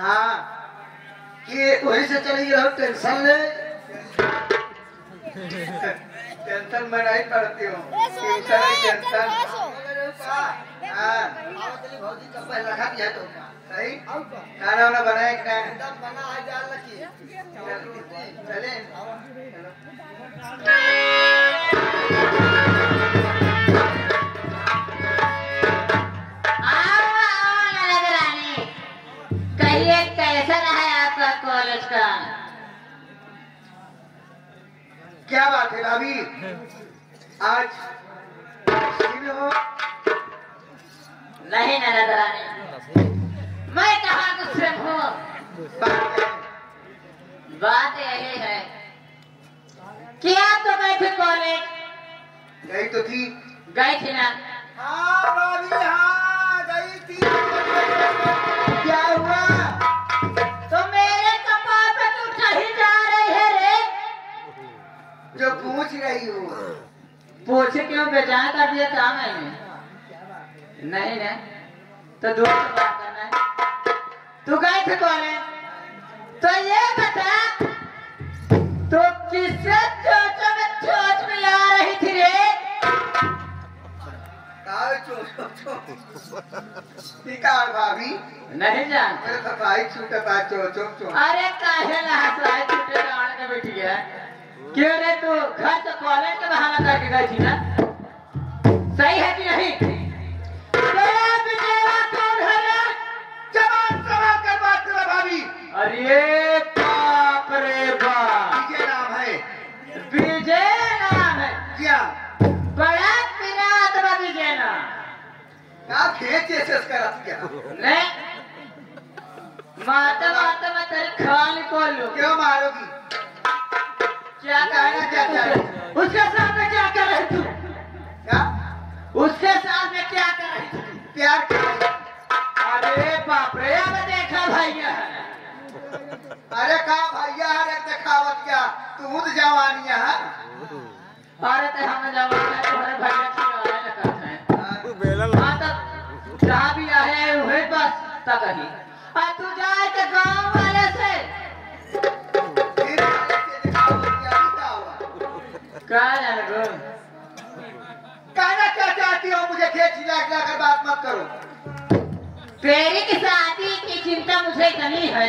हाँ कि वहीं से चली रहो टेंशन ले टेंशन में नहीं पड़ती हूँ टेंशन हाँ रखा दिया तो सही खाना वाना बनाए कि नहीं चले कहिए कैसा रहा आपका कॉलेज का? क्या बात है भाभी आज हो? नहीं नजर आने मैं कहाँ गुस्से हूँ। बात यही है कि आप तो गए थे कॉलेज। गई तो थी गई थी ना? हाँ भाभी हाँ गई थी। क्या हुआ? तो मेरे कपार पे तू चढ़ी जा रही है रे। जो पूछ रही हूँ पूछे क्यों बेजान कर दिया था मैंने? नहीं ना तो दूर से बात करना है। तू गए थे कॉलेज तो ये बता तो किससे चोचों में चोच मिला रही थी रे? भाभी नहीं जान मेरे सफाई छूटे था चो अरे काहे ना हंसाई छूटे गाड़ के बैठी है। क्यों रे तू घर से कॉलेज का बहाना करके गई थी ना? सही है कि नहीं? भाभी अरे बाप रे बाप विजय नाम है। विजय नाम है क्या बड़ा पिनात विजय नाम क्या खेच ऐसे करा क्या नहीं माता माता मैं तेरे खाली खोल लूं। क्यों मारोगी? क्या कहना क्या चाह रही? उसके सामने क्या कर रही तू? क्या उसके सामने क्या कर रही थी? प्यार कर? अरे बाप रे अब देखा भैया अरे कहा भैया है दिखावत क्या तू तो जवानिया है। अरे तो हम जवान तुम्हारे भैया खिलाने लगा है। हाँ तब जहाँ भी आए वही बस तक ही और तू जाए तो गाँव वाले से क्या जाने गो कहना क्या चाहती हो? मुझे खेत खिला कर बात मत करो। तेरी की शादी की चिंता मुझे इतनी है।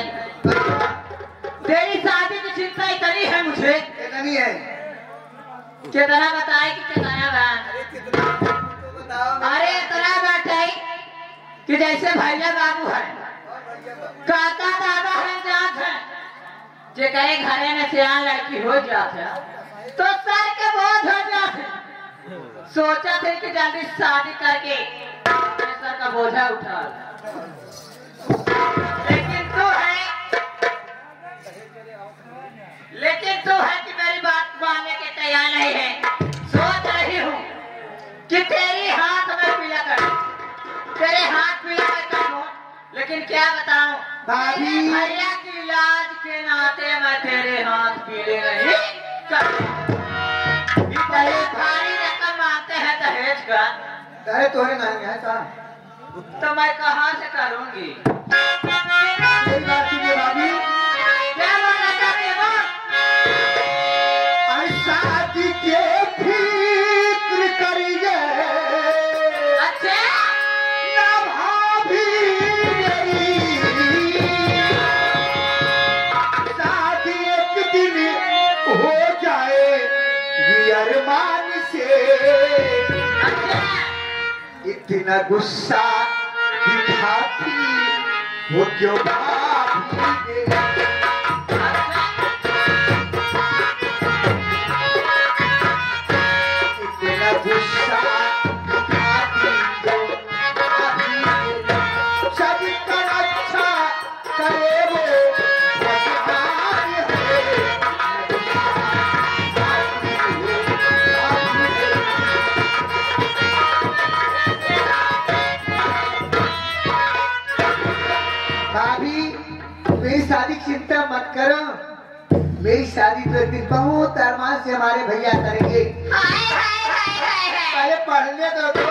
तेरी शादी की चिंता इतनी है मुझे। इतनी है कितना बताए कि कितना अरे इतना बताए कि जैसे भैया बाबू है काका दादा है जात है जे कहे घरे में सियान लड़की हो जाते तो सर के बोझ हो जाते। सोचा थे कि जल्दी शादी करके सर का बोझा उठा लेकिन तू है कि मेरी बात मानने के तैयार नहीं है। सोच रही हूँ कि तेरी हाथ में पीला कर तेरे हाथ पीला कर लेकिन क्या बताऊं भाभी भैया की इलाज के नाते मैं तेरे हाथ पीले नहीं कर। भारी रकम मांगते हैं दहेज का अरे तोरे नहीं है सा तो मैं कहाँ से करूंगी? यही बात कीजिए भाभी। क्या बोलना चाहती है वो? शादी के फिक्र करिए अच्छा ना भाभी मेरी शादी एक दिन हो जाए ये अरमान से। अच्छा इतना गुस्सा दिखाती वो क्यों भाभी इतना गुस्सा दिखाती वो भाभी सब कर अच्छा करे वो बदनाम है। भाभी मेरी शादी की चिंता मत करो। मेरी शादी तो एक दिन बहुत अरमान से हमारे भैया करेंगे। पहले पढ़ने तो दो।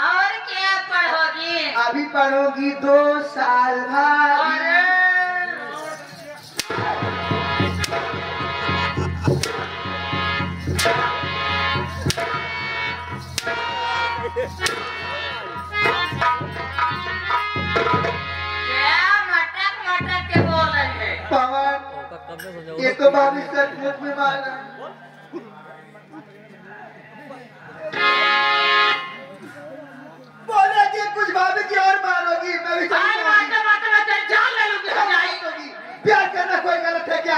और क्या पढ़ोगी? अभी पढ़ोगी 2 साल बाद। ये तो भाभी सचमुच में माना। बोलेगी कुछ भाभी की और मारोगी, मैं भी प्यार करना कोई गलत है क्या?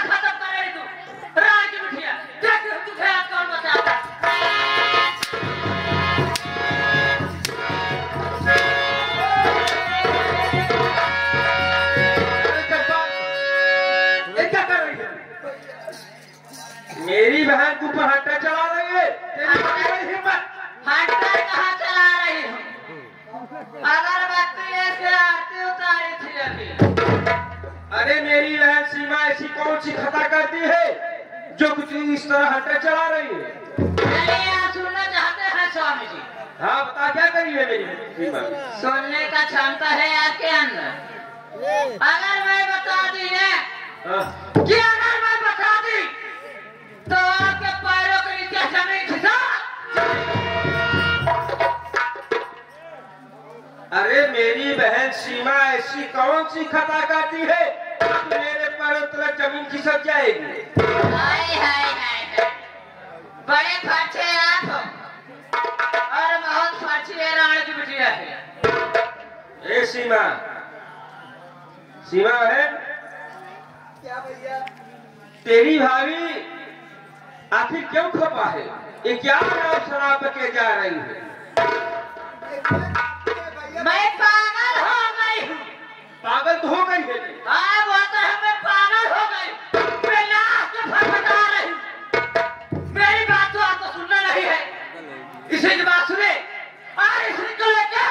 खत्म करे तू राज मुठिया देख तुझे आज कौन बताता। मेरी बहन तू पर हट्टा चला रही है, तेरी हिम्मत। हट्टा कहाँ चला रही हूँ? अगरबत्ती लेके आरती उतारी थी अभी। अरे मेरी बहन सीमा ऐसी कौन सी खता करती है जो कुछ इस तरह हट्टा चला रही है? चलिए आप सुनना चाहते हैं स्वामी जी? हाँ बता, क्या करी है मेरी सीमा? सुनने का क्षमता है आपके अंदर? अगर मैं बता दी है कि अगर मैं बता दी तो आपके पैरों के नीचे जमीन खिसक। अरे मेरी बहन सीमा ऐसी कौन सी खता करती है मेरे पैरों तले जमीन खिसक जाएगी? हाय हाय हाय बड़े फर्चे आप हो और बहुत फर्ची है राण की बिटिया है। ए सीमा, सीमा है क्या भैया? तेरी भाभी आखिर क्यों खपा है? ये क्या नाम शराब के जा रही है? मैं पागल हो गई हूँ। पागल तो हो गई है। हाँ वो तो है, मैं पागल हो गई। मैं नाक से फटफटा रही हूँ। मेरी बात तो आपको सुनना नहीं है। इसी की बात सुने और इसी को लेकर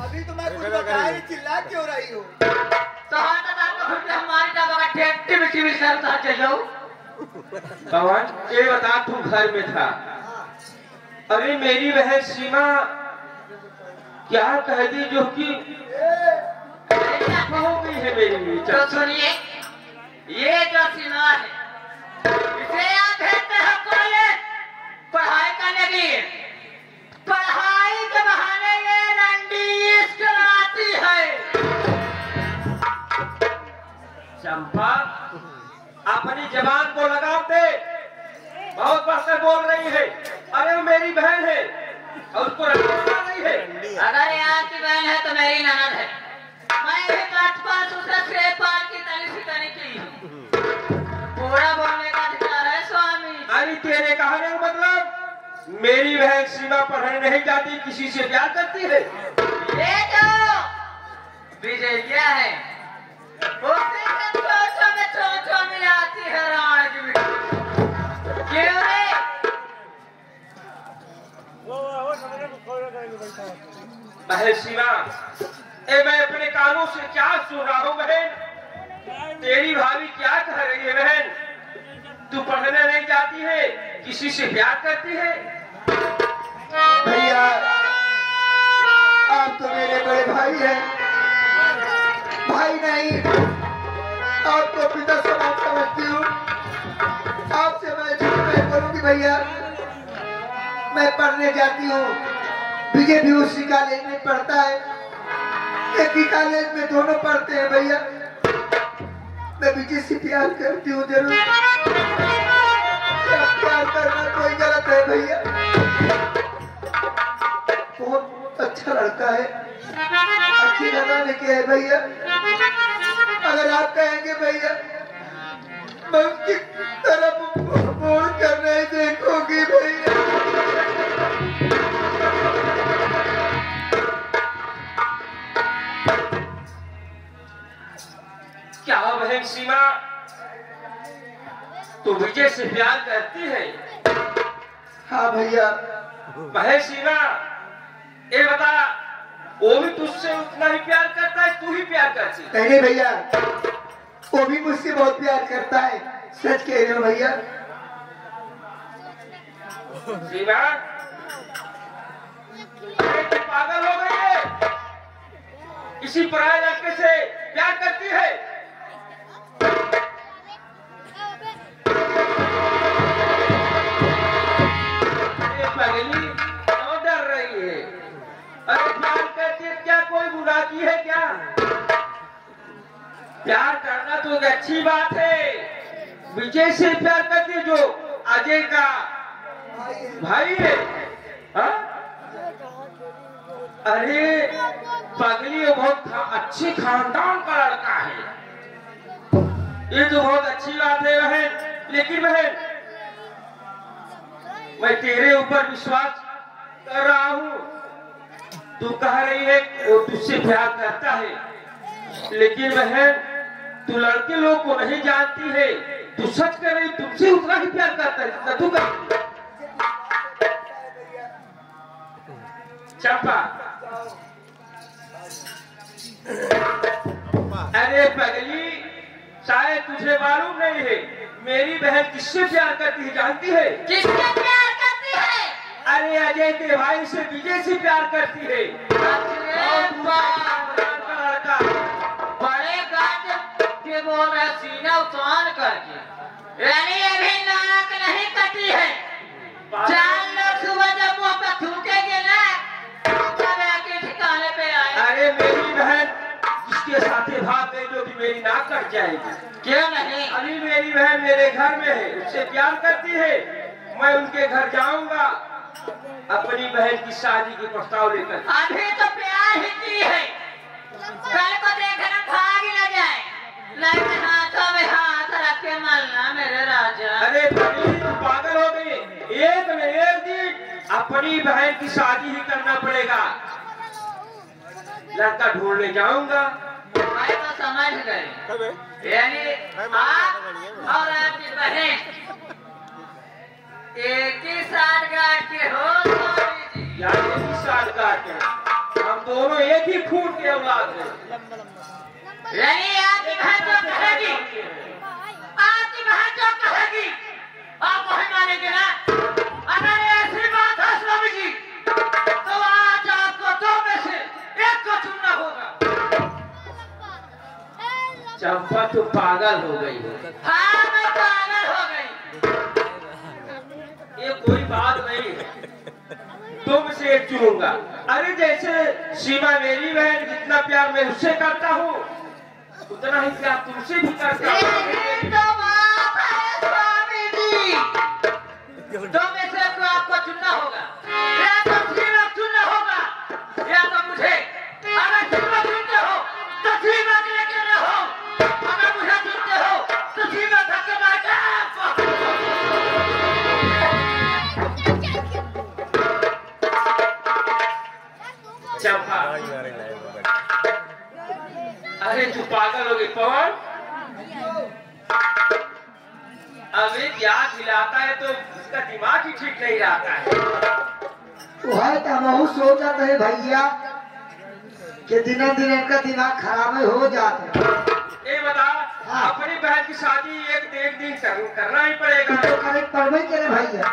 अभी तो मैं कुछ बताया, चिल्ला क्यों रही हो? तो हाथ आपको फिर हमारी दबा का टेक्टी में टीवी करता चलो। पवन ये बता, तू घर में था। अरे मेरी बहन सीमा क्या कह दी जो कि हो गई है मेरी? तो सुनिए, ये जो सीमा है इसे आप भेजते हैं कॉलेज पढ़ाई करने के लिए। पढ़ाई के बहाने ये रंडी इश्क कराती है। चंपा अपनी जबान को लगाम दे, बहुत बढ़कर बोल रही है। अरे वो मेरी बहन है और उसको रखना नहीं है। अगर ये आपकी बहन है तो मेरी ननद है। मैं भी बचपन उसे से पार की तली सी तरी की हूँ। पूरा बोलने का अधिकार है स्वामी। अरे तेरे कहने का मतलब मेरी बहन सीमा पढ़ने नहीं जाती, किसी से प्यार करती है? ये जो विजया है उसी से चोचो मिलाती है राण की बेटी। क्यों रे? बहन सीमा, मैं अपने कानों से क्या सुन रहा हूँ बहन? तेरी भाभी क्या कह रही है बहन? तू पढ़ने नहीं जाती है, किसी से प्यार करती है? भैया आप तो मेरे बड़े भाई हैं। भाई नहीं, आपको पिता समान समझती हूँ। आपसे मैं झूठ नहीं बोलूंगी भैया। मैं पढ़ने जाती हूँ, विजय भी उसी कॉलेज में पढ़ता है। एक ही कॉलेज में दोनों पढ़ते हैं भैया। मैं विजय से प्यार करती हूँ जरूर। प्यार करना कोई गलत है भैया? बहुत अच्छा लड़का है, अच्छी घराने के है भैया। अगर आप कहेंगे भैया मैं उसकी तरफ मोड़ कर नहीं देखूंगी भैया। क्या बहन सीमा, तू विजय से प्यार करती है? हाँ भैया। बहन सीमा ये बता, वो भी तुझसे उतना ही प्यार करता है, तू ही प्यार करती है? नहीं भैया, वो भी मुझसे बहुत प्यार करता है। सच कह रहे हो भैया। सीमा तू पागल हो गई है? किसी पराये लड़के से प्यार करती है? पगली क्यों डर रही है? अरे प्यार करती है क्या? कोई गुनाह की है क्या? प्यार करना तो एक अच्छी बात है। विजय से प्यार करती है जो अजय का भाई है। हा? अरे पगली वो बहुत अच्छे खानदान का लड़का है। ये तो बहुत अच्छी बात है बहन। लेकिन बहन मैं तेरे ऊपर विश्वास कर रहा हूँ। तू कह रही है वो तुझसे प्यार करता है, लेकिन बहन तू लड़के लोग को नहीं जानती है। तू सच कर रही, तुमसे उतना ही प्यार करता है जितना तू करती है। चंपा, अरे पगली शायद तुझे मालूम नहीं है मेरी बहन किससे प्यार करती है, जानती है? किससे प्यार करती है? अरे अजय के भाई से, विजय से प्यार करती है। लड़का बड़े गाज के बोल रहे, सीना उतार करके, यानी अभी नाक नहीं कटी है। चार लोग सुबह जब मुंह पे थूकेंगे ना, तब आके ठिकाने पे आए। अरे मेरी बहन जिसके साथे भाग गई जो कि मेरी नाक कट जाएगी। क्यों नहीं? अभी मेरी बहन मेरे घर में है, उससे प्यार करती है। मैं उनके घर जाऊंगा अपनी बहन की शादी के प्रस्ताव लेकर। अभी तो प्यार ही की है, कल को देखना भाग न जाए। लगे हाथों में हाथ रख के मलना मेरे राजा। अरे पगली तू पागल हो गई। एक न एक दिन अपनी बहन की शादी ही करना पड़ेगा। लड़का ढूंढने जाऊंगा। मैं तो समझ गए, यानी आप और आपकी बहन एक ही साथ गांठ के हो। यार एक ही साथ गांठ के, हम दोनों एक ही खून के औलाद हैं। यानी आपकी बहन जो कहेगी, आपकी बहन जो कहेगी आप वही मानेंगे ना? अगर ऐसी बात है स्वामी जी, तो आज आपको दो में से एक को चुनना होगा। चंपा तो पागल हो गई है। हाँ मैं पागल हो गई। ये कोई बात नहीं है, तुम से एक चुनूंगा। अरे जैसे सीमा मेरी बहन जितना प्यार मैं उससे करता हूँ, उतना ही प्यार तुमसे भी करता हूँ। यही तो बात है स्वामी जी। दो में से एक को आपको चुनना होगा, या तो सीमा चुनना होगा, या तो मुझे। अगर सीमा चुनते हो तो सीमा के लेके रहो, अगर मुझे चुनते हो तो सीमा धक्के मार के चंपा, अरे तू पागल हो गई पवन। अबे क्या खिलाता है तो उसका दिमाग ही ठीक नहीं रहता है। वह तो हम सोचा था भैया कि दिनों दिन इनका दिमाग खराब हो जाता है। ये बता, हाँ। अपनी बहन की शादी एक दिन करना ही पड़ेगा। तो करे पढ़वे करे भैया।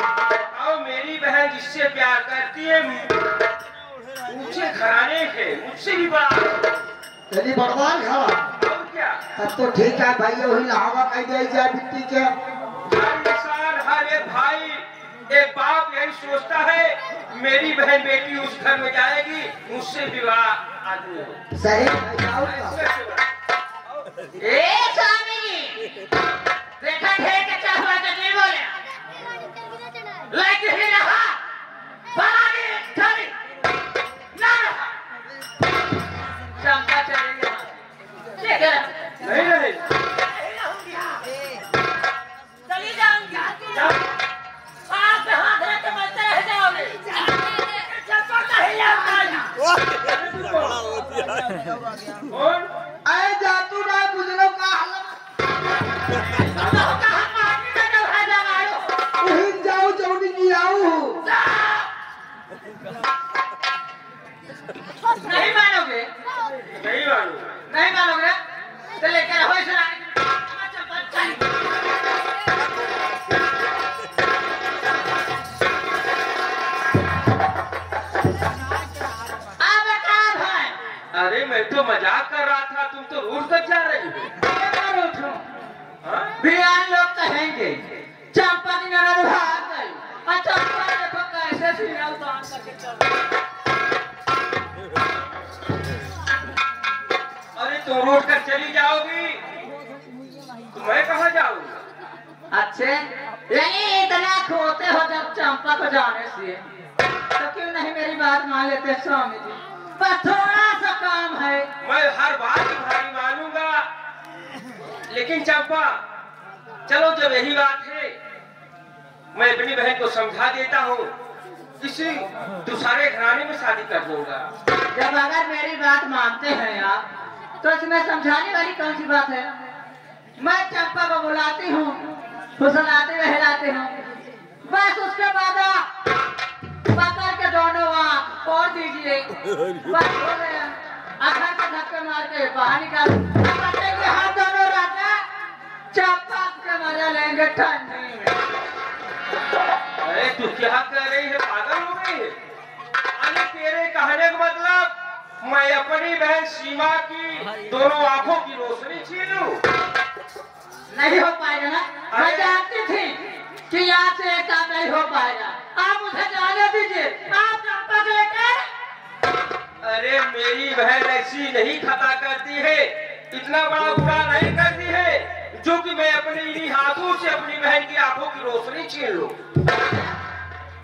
और मेरी बहन जिससे प्यार करती है ऊंचे घराने के, मुझसे भी बड़ा। यदि बर्बाद खड़ा और क्या? तब तो ठीक है भैया, वही लहावा कह दिया जाए मिट्टी के। हर इंसान, हर एक भाई, एक बाप यही सोचता है मेरी बहन बेटी उस घर में जाएगी, मुझसे विवाह आदमी हो। सही भैया, और क्या? ए स्वामी जी, देखा ढेर के चाहवा तो नहीं बोले, लेकिन ही रहा बरानी चली ना रहा। चंपा चलेगी वहाँ से। ठीक है? नहीं नहीं चली जाऊंगी। आप हाथ रख के मरते रह जाओगे। चंपा कहीं जाऊंगा। और आए जातू ना बुझलो का हालत। वहीं जाऊं जौनी की आऊं। नहीं मानोगे? नहीं मालूम। नहीं मानोगे? तो लेकर हो इस रानी की। चंपा चली। अब क्या है? अरे मैं तो मजाक कर रहा था, तुम तो रूठ कर जा रही हो। हाँ? बिहार लोग कहेंगे चंपा की नजर भाग गई और चंपा देखो कैसे सीना उतार करके चल रही। अरे तुम रूठ कर चली जाओगी तो मैं कहाँ जाऊंगा? अच्छे यही इतना खोते हो जब चंपा को जाने से, तो क्यों नहीं मेरी बात मान लेते स्वामी जी? पर थोड़ा सा काम है। मैं हर बात तुम्हारी मानूंगा, लेकिन चंपा चलो जब यही बात है मैं अपनी बहन को समझा देता हूँ, किसी दूसरे घराने में शादी कर दूंगा। जब अगर मेरी बात मानते हैं आप तो इसमें समझाने वाली कौन सी बात है? मैं चंपा को बुलाती हूँ, फुसलाते बहलाते हूँ, बस उसके बाद पकड़ के दोनों वहाँ छोड़ दीजिए, बस हो गया। अखर के धक्के मार के बाहर निकाल पकड़ेंगे हम दोनों राजा, चंपा के मजा लेंगे ठंडी में। अरे तू क्या कर रही है? पागल हो गई है? अरे तेरे कहने का मतलब मैं अपनी बहन सीमा की दोनों आंखों की रोशनी छीन लूं? नहीं हो पाएगा ना। मैं जानती थी कि यहाँ से एक काम नहीं हो पाएगा। आप मुझे जाने दीजिए, आप चंपा को लेकर। अरे मेरी बहन ऐसी नहीं खता करती है, इतना बड़ा बुरा नहीं करती है जो कि मैं अपने इन्हीं हाथों से अपनी बहन की आंखों की रोशनी छीन लूं।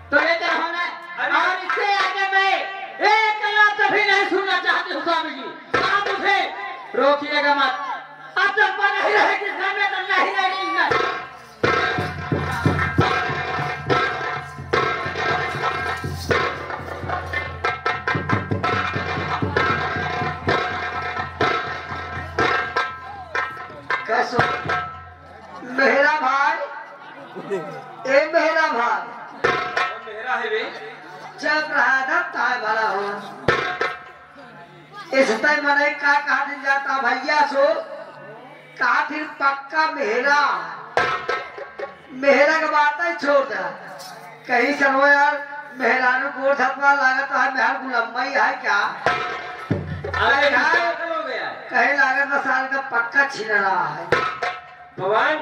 तो लेकर होना, और इससे आगे मैं एक लफ्ज़ भी नहीं सुनना चाहती हूँ स्वामी जी। आप मुझे रोकिएगा मत। अब चंपा नहीं रहेगी घर में तो नहीं रहेगी। कैसो मेरा भाई, ए मेरा भाई, मेरा है वे जब रहा था ताय भला हो इस तय मने का कहा दिन जाता भैया सो कहा फिर पक्का मेरा मेहरा का बात ही छोड़ दे। कहीं चलो यार मेहरानू को धपा लागत है, मेहर गुलम्मा ही है क्या? अरे पागल हो गया है। कहीं लागत ना साल का पक्का छीन रहा है। भगवान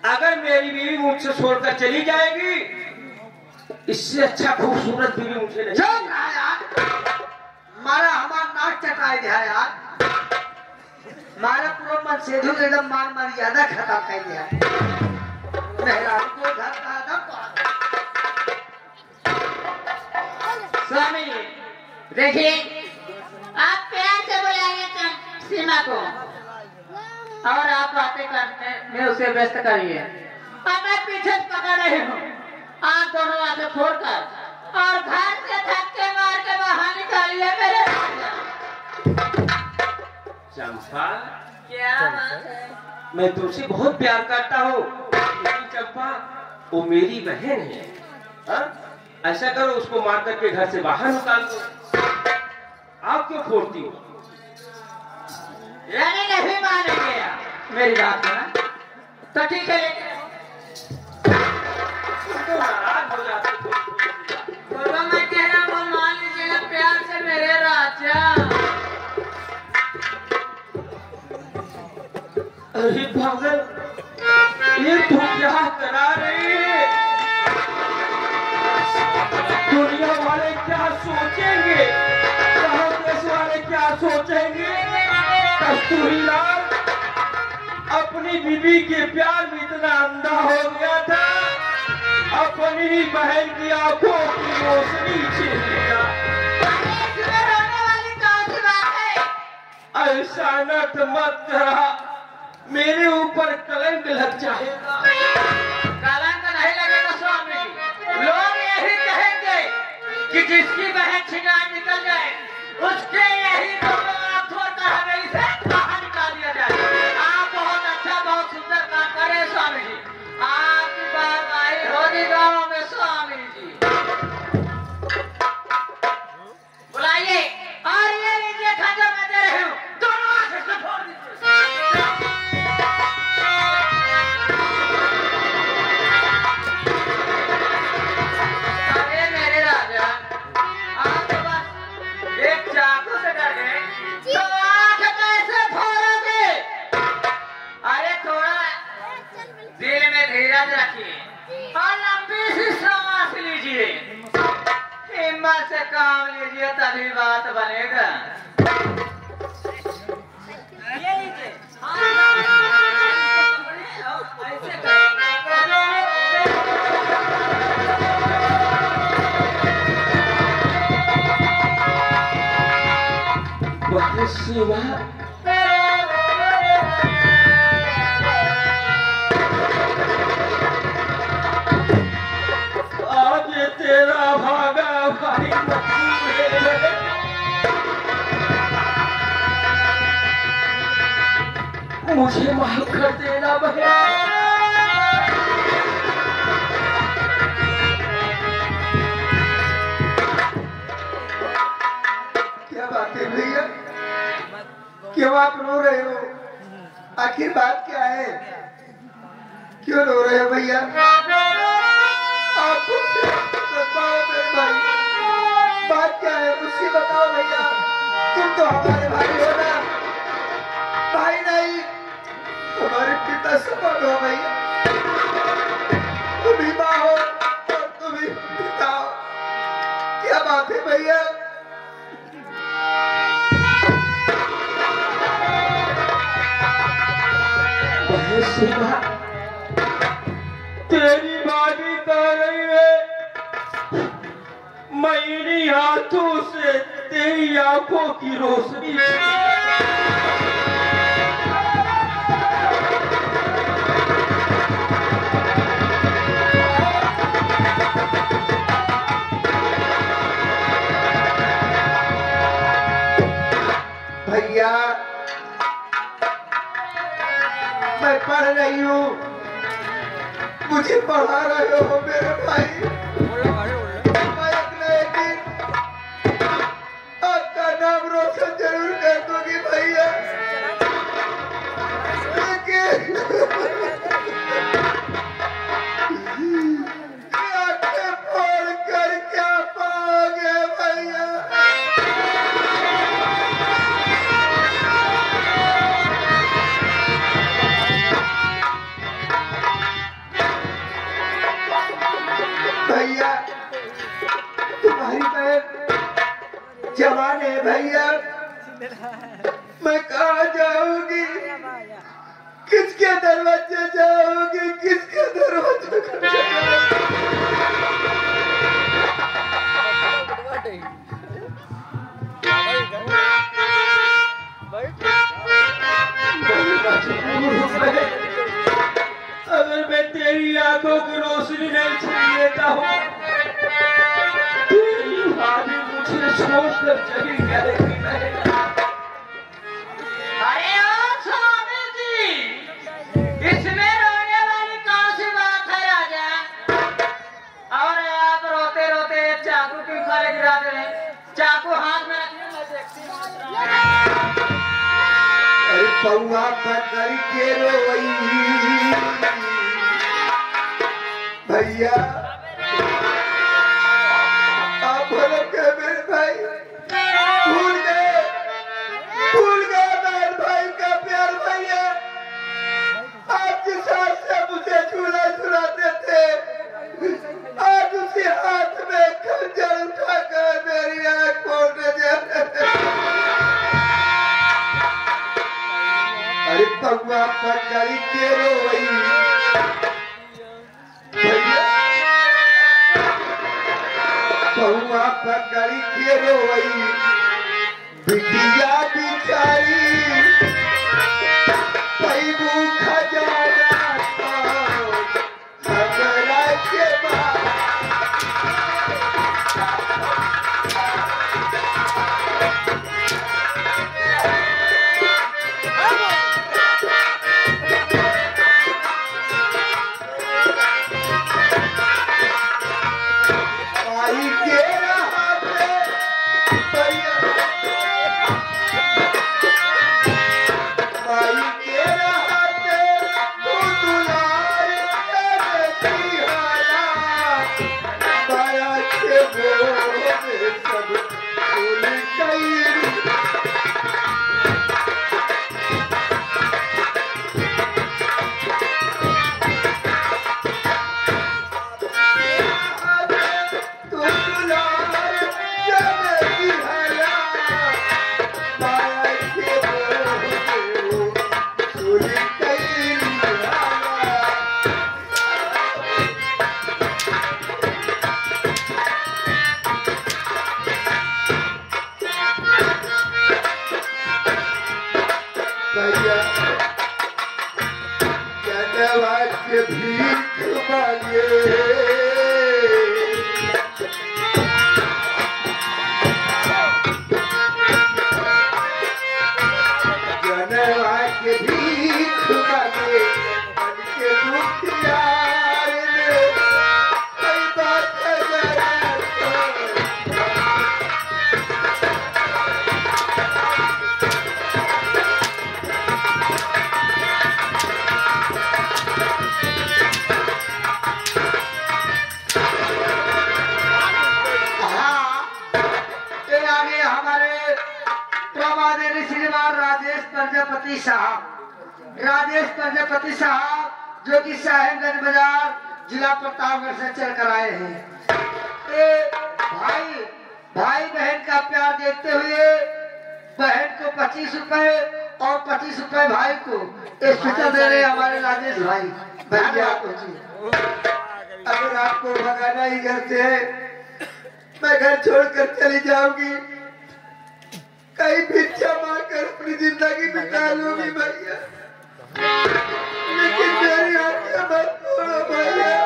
अगर मेरी बीवी मुझसे छोड़कर चली जाएगी, इससे अच्छा खूबसूरत बीवी मुझे नहीं। चुप रहा यार, मारा हमारा नाक चटाई दिया यार, मारा पूरा मन से धुल एकदम मान मर्यादा खत्म कर दिया। मेहरान को धक्का धक्का। स्वामी जी देखिए, आप प्यार से बुलाइए सीमा को और आप बातें करने में उसे व्यस्त करिए। अब मैं पीछे से पकड़ रही हूँ, आप दोनों आके छोड़कर और घर से धक्के मार के बाहर निकालिए मेरे। चंपा क्या बात है? मैं तुमसे बहुत प्यार करता हूँ, लेकिन चंपा वो मेरी बहन है। हा? ऐसा करो उसको मार करके घर से बाहर निकाल दो। आप क्यों फोड़ती हो? यानी नहीं मानेंगे आप मेरी बात ना, तो ठीक है लेकिन तो नाराज हो जाते हो। बोलो मैं कह रहा हूँ मान लीजिएगा प्यार से मेरे राजा। अरे पागल, ये तू क्या करा रही है? दुनिया वाले क्या सोचेंगे, देश वाले क्या सोचेंगे? कस्तूरी लाल अपनी बीवी के प्यार में इतना अंधा हो गया था, अपनी ही बहन की आंखों की रोशनी छीन लिया। इसमें रोने वाली कौन सी बात है? ऐसा नट मत करा, मेरे ऊपर कलंक लग जाएगा। कलंक नहीं लगेगा स्वामी, लोग यही कहेंगे कि जिसकी बहन छिनार निकल जाए उसके यही दोनों आप छोड़कर हमें इसे बाहर निकाल दिया जाए। आप बहुत अच्छा बहुत सुंदर काम करे स्वामी जी, आपकी बात आई होगी गाँव में स्वामी जी। बुलाइए और ये लीजिए खंजर मैं दे रही हूँ, दोनों हाथ से छोड़ दीजिए। अरे मेरे राजा, आप तो बस एक चाकू से डर गए, शिवा आज तेरा भागा भाई मुझे माफ कर देना बहन। क्या बात है भैया, क्यों आप रो रहे हो? आखिर बात क्या है? क्यों रो रहे हो भैया? आप मुझसे बताओ मेरे भाई, बात क्या है मुझसे बताओ भैया। तुम तो हमारे भाई हो ना, भाई नहीं हमारे पिता समान हो भैया। तुम ही माँ हो और तुम ही पिता हो। क्या बात है भैया? शिवा तेरी बाजी कर रही है, मेरी हाथों से तेरी आंखों की रोशनी भैया मैं पढ़ रही हूँ, मुझे पढ़ा रहे हो मेरे भाई। मैं एक न एक दिन आपका नाम रोशन जरूर कर दूंगी भैया, लेकिन आंखें फोड़ कर क्या पाओगे भैया? भैया तुम्हारी बहन जवान है भैया, मैं कहाँ जाऊंगी? किसके दरवाजे जाऊंगी? किसके दरवाजे अगर मैं तेरी आंखों की रोशनी नहीं छीन लेता हूँ, तेरी भाभी मुझे छोड़कर चली जाएगी। अरे ओ स्वामी जी, इसमें रोने वाली कौन सी बात है राजा? और आप रोते रोते चाकू की खाले गिरा दे रहे हैं। चाकू हाथ में रखने में देखती हूँ। अरे पौआ पकड़ के रोई भैया, आप बोलो क्या मेरे भाई? भूल गए मेरे भाई का प्यार भैया। आप जिस हाथ से मुझे झूला झुलाते थे, आज उसी हाथ में खंजर उठाकर मेरी आंख फोड़ने जा रहे हैं। अरे पौआ पकड़ के रोई भैया, पौआ पकड़ के रोई बिटिया बिचारी, पैबू खजाना हमरा के बाद। आई के रहा पे भैया भैया जनवा के भीख मांगे जनवा के भीख मांगे मन के दुखियार में कई बात जरा श्रीमान राजेश प्रजापति साहब जो कि साहेबगंज बाजार जिला प्रतापगढ़ से चल कर आए हैं। भाई बहन का प्यार देखते हुए बहन को 25 रुपए और 25 रुपए भाई को स्पेशल दे रहे हमारे राजेश भाई। भैया अगर आपको भगाना ही घर से है मैं घर छोड़कर चली जाऊंगी, कहीं भिक्षा मांगकर अपनी जिंदगी बिता लूंगी भैया, लेकिन मेरी आंखें मत तोड़ो भैया।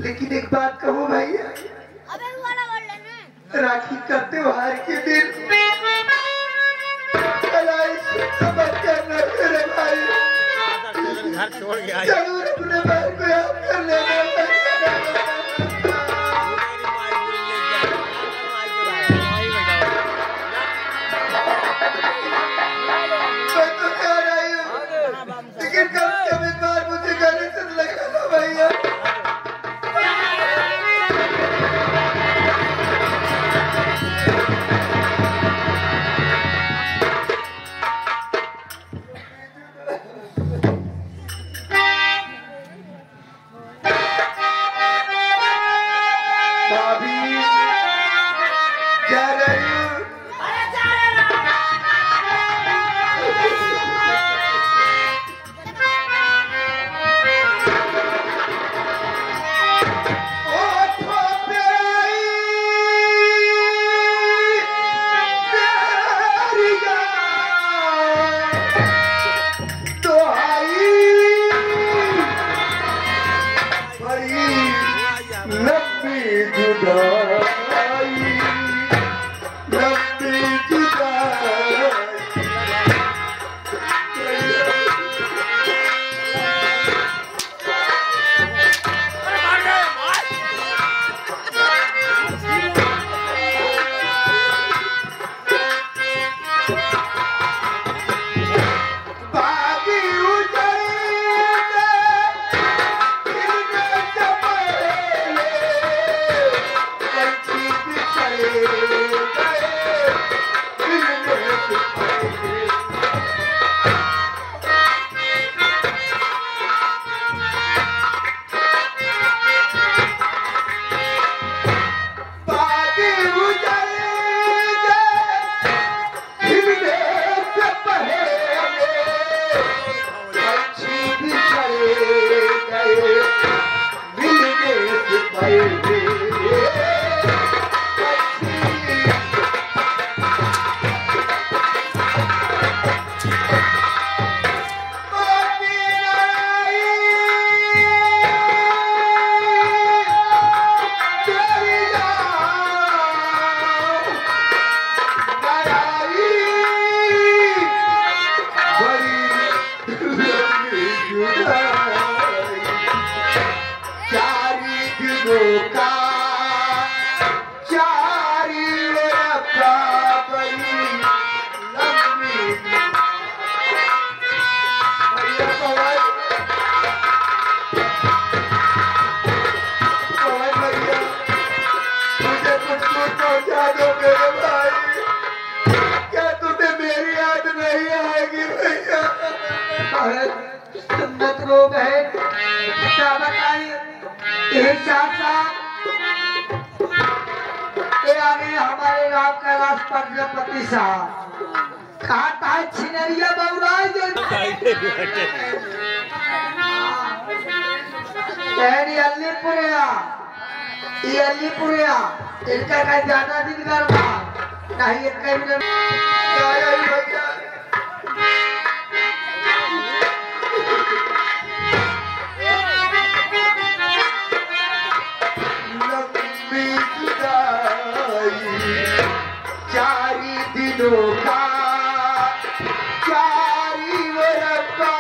लेकिन एक बात कहूँ भैया, राखी का त्योहार के दिन करना मेरे भाई, जरूर अपने भाई को याद कर लेना। लेकिन कम से कम एक बार मुझे गले से लगाना भैया। भाभी जा रही हूँ। लंबी जुदाई चारी दिनों का चारी रब्बा बड़ी लंबी भैया पवन भैया मुझे कुछ पहुंचा दो मेरे भाई क्या तुम्हें मेरी याद नहीं आएगी भैया सुन्नत रो बहन क्या बताइए एक साथ ये आगे हमारे गांव कैलाश प्रजापति साहब कहा था छिनरिया बउराई अलीपुरिया इनका कहीं ज्यादा दिन करना नहीं एक भैया चारी दिनों का चारी रब्बा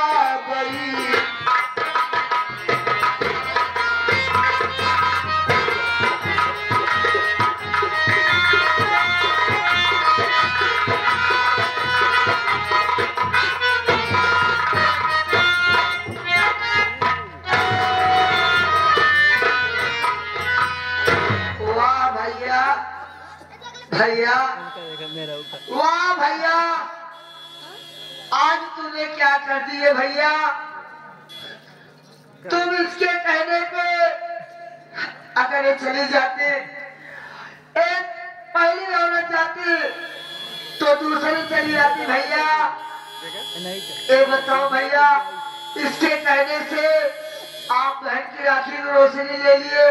बड़ी वाह भैया भैया वाह भैया आज तूने क्या कर दिए भैया तुम इसके कहने पे अगर ये चली जाते एक पहली रौनक जाती तो दूसरी चली जाती भैया ये बताओ भैया इसके कहने से आप बहन की राखी की रोशनी ले लिए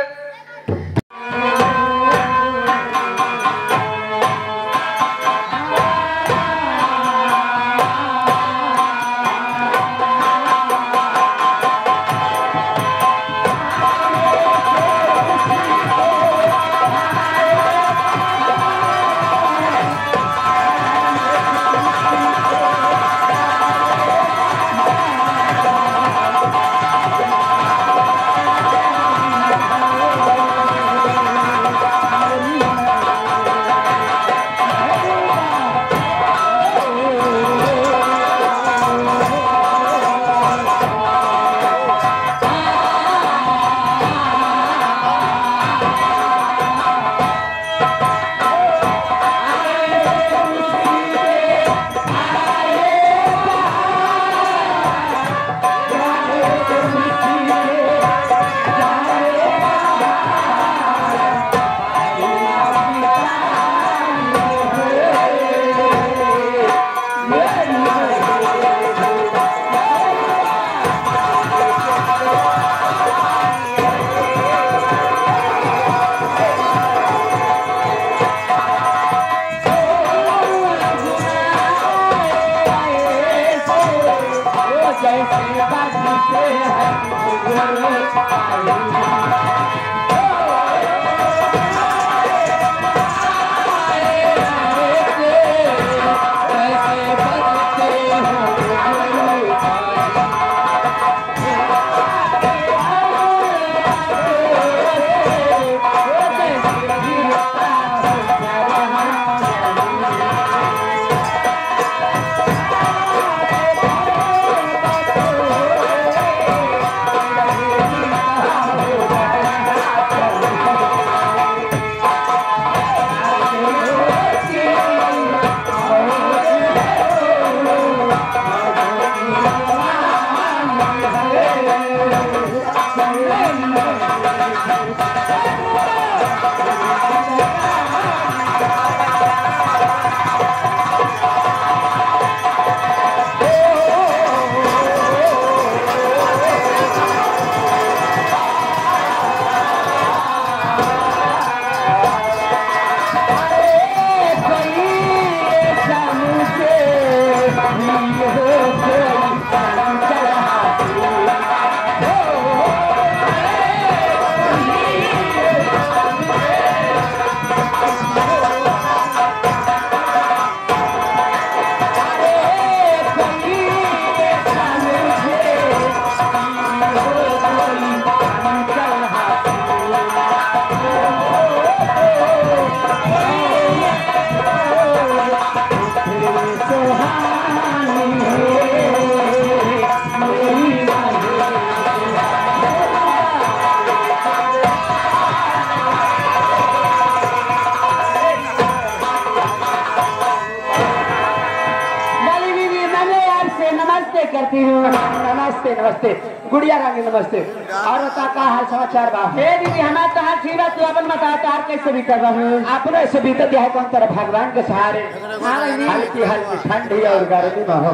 करती हूँ। नमस्ते नमस्ते गुड़िया रानी नमस्ते। और बता का हाल समाचार बा? हे दीदी हमारे तो हाल ठीक बा, तू अपन बता तार कैसे भी कर रहा हूँ? अपने ऐसे बीतत है कौन तरह भगवान के सहारे। हल्की हल्की ठंडी और गर्मी में हो।